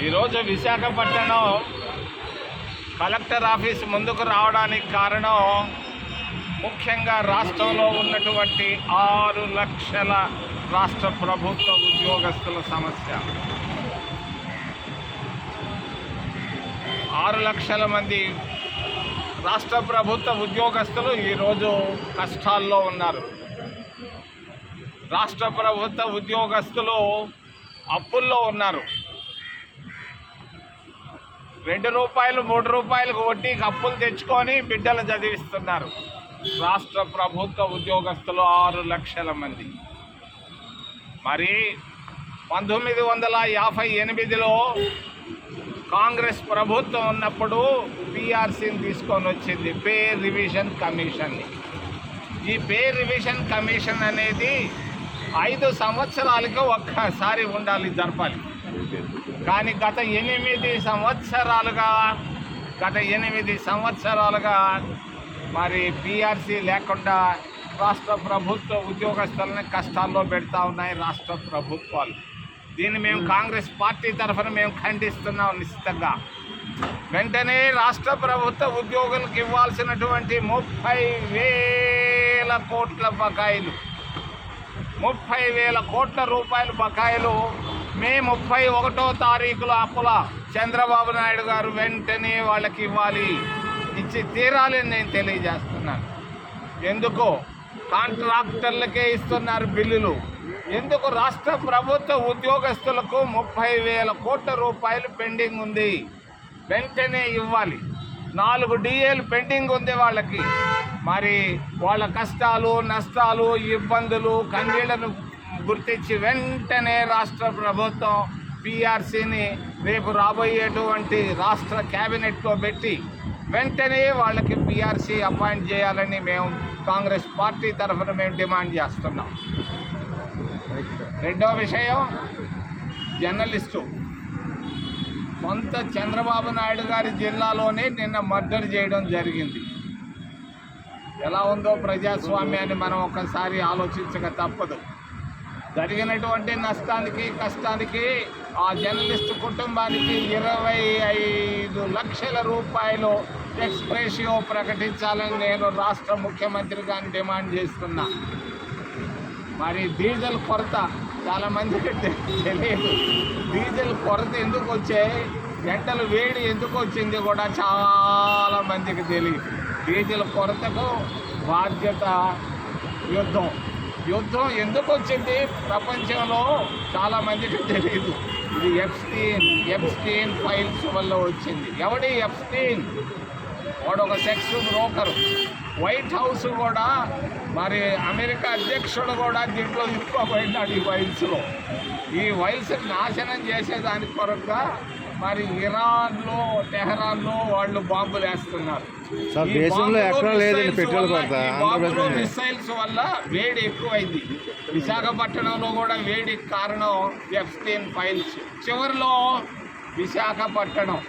ఈరోజు Visakhapatnam collector office ముందుకు రావడానికి కారణం ముఖ్యంగా రాష్ట్రంలో ఉన్నటువంటి 6 లక్షల రాష్ట్ర ప్రభుత్వ ఉద్యోగస్తుల సమస్య. 6 లక్షల మంది రాష్ట్ర ప్రభుత్వ ఉద్యోగస్తులు ఈరోజు కష్టాల్లో ఉన్నారు. రాష్ట్ర ప్రభుత్వ ఉద్యోగస్తులు అప్పుల్లో ఉన్నారు. 2 రూపాయలు 3 రూపాయలకు వడ్డీకి అప్పులు తెచ్చుకొని బిడ్డలు చదివిస్తున్నారు. రాష్ట్ర ప్రభుత్వ ఉద్యోగస్తులు 6 లక్షల మంది. మరి 1958లో కాంగ్రెస్ ప్రభుత్వం ఉన్నప్పుడు పిఆర్సీని తీసుకొని వచ్చింది, పే రివిజన్ కమిషన్ని. ఈ పే రివిజన్ కమిషన్ అనేది 5 సంవత్సరాలకు ఒక్కసారి ఉండాలి, జరపాలి. కానీ గత 8 సంవత్సరాలుగా మరి పిఆర్సీ లేకుండా రాష్ట్ర ప్రభుత్వ ఉద్యోగస్తులని కష్టాల్లో పెడతా ఉన్నాయి రాష్ట్ర ప్రభుత్వాలు. దీన్ని మేము కాంగ్రెస్ పార్టీ తరఫున మేము ఖండిస్తున్నాం నిశ్చితంగా. వెంటనే రాష్ట్ర ప్రభుత్వ ఉద్యోగులకు ఇవ్వాల్సినటువంటి 30,000 కోట్ల బకాయిలు, 30,000 కోట్ల రూపాయల బకాయిలు మే 31వ తారీఖులో అప్పుల చంద్రబాబు నాయుడు గారు వెంటనే వాళ్ళకి ఇవ్వాలి, ఇచ్చి తీరాలని నేను తెలియజేస్తున్నాను. ఎందుకు కాంట్రాక్టర్లకే ఇస్తున్నారు బిల్లులు, ఎందుకు రాష్ట్ర ప్రభుత్వ ఉద్యోగస్తులకు 30,000 కోట్ల రూపాయలు పెండింగ్ ఉంది, వెంటనే ఇవ్వాలి. 4 డిఏలు పెండింగ్ ఉంది వాళ్ళకి. మరి వాళ్ళ కష్టాలు నష్టాలు ఇబ్బందులు కన్నీళ్లను గుర్తించి వెంటనే రాష్ట్ర ప్రభుత్వం పిఆర్సీని రేపు రాబోయేటువంటి రాష్ట్ర క్యాబినెట్లో పెట్టి వెంటనే వాళ్ళకి పిఆర్సీ అపాయింట్ చేయాలని మేము కాంగ్రెస్ పార్టీ తరఫున మేము డిమాండ్ చేస్తున్నాం. రెండో విషయం, జర్నలిస్టు సొంత చంద్రబాబు నాయుడు గారి జిల్లాలోనే నిన్న మర్డర్ చేయడం జరిగింది. ఎలా ఉందో ప్రజాస్వామ్యాన్ని మనం ఒకసారి ఆలోచించక తప్పదు. జరిగినటువంటి నష్టానికి కష్టానికి ఆ జర్నలిస్టు కుటుంబానికి 25 లక్షల రూపాయలు ఎక్స్‌గ్రేషియో ప్రకటించాలని నేను రాష్ట్ర ముఖ్యమంత్రి గారిని డిమాండ్ చేస్తున్నా. మరి డీజిల్ కొరత చాలామందికి తెలియదు. డీజిల్ కొరత ఎందుకు వచ్చాయి, గంటలు వేడి ఎందుకు వచ్చింది కూడా చాలామందికి తెలియదు. డీజిల్ కొరతకు బాధ్యత యుద్ధం ఎందుకు వచ్చింది ప్రపంచంలో చాలామందికి తెలియదు. ఇది ఎప్స్టీన్ ఫైల్స్ వల్ల వచ్చింది. ఎవడి ఎప్స్టీన్? వాడు ఒక సెక్స్ బ్రోకరు. వైట్ హౌస్ కూడా, మరి అమెరికా అధ్యక్షుడు కూడా దీంట్లో ఇరుక్కోబోయినాడు ఈ వైల్స్లో. ఈ వైల్స్ నాశనం చేసేదాని కొరకుగా మరి ఇరాన్లో టెహరాన్లో వాళ్ళు బాంబులు వేస్తున్నారు. మిసైల్స్ వల్ల వేడి ఎక్కువైంది. విశాఖపట్నంలో కూడా వేడికి కారణం ఎప్స్టీన్ ఫైల్స్. చివరిలో విశాఖపట్నం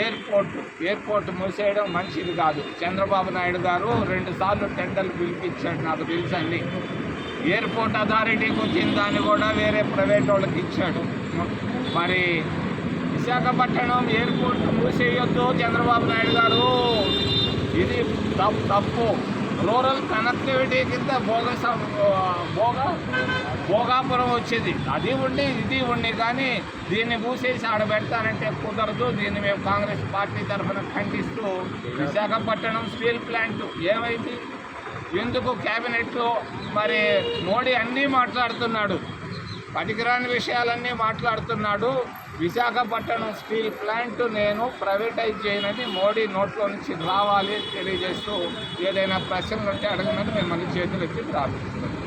ఎయిర్పోర్ట్ మూసేయడం మంచిది కాదు. చంద్రబాబు నాయుడు గారు 2 సార్లు టెండర్లు పిలిపించాడు, నాకు తెలుసండి. ఎయిర్పోర్ట్ అథారిటీకి వచ్చిన దాన్ని కూడా వేరే ప్రైవేట్ వాళ్ళకి ఇచ్చాడు. మరి విశాఖపట్నం ఎయిర్పోర్ట్ మూసేయొద్దు చంద్రబాబు నాయుడు గారు, ఇది తప్పు. రూరల్ కనెక్టివిటీ కింద భోగాపురం వచ్చేది, అది ఉండి ఇది ఉండి, కానీ దీన్ని మూసేసి ఆడబెడతానంటే కుదరదు. దీన్ని మేము కాంగ్రెస్ పార్టీ తరఫున ఖండిస్తూ, విశాఖపట్నం స్టీల్ ప్లాంట్ ఏమైంది, ఎందుకు క్యాబినెట్లో మరి మోడీ అన్నీ మాట్లాడుతున్నాడు, పనికిరాని విషయాలన్నీ మాట్లాడుతున్నాడు. విశాఖపట్నం స్టీల్ ప్లాంట్ నేను ప్రైవేటైజ్ చేయనని మోడీ నోట్లో నుంచి రావాలి తెలియజేస్తూ, ఏదైనా ప్రశ్నలు ఉంటే అడగమని మిమ్మల్ని చేతులు ఎత్తి ప్రార్థిస్తున్నాను.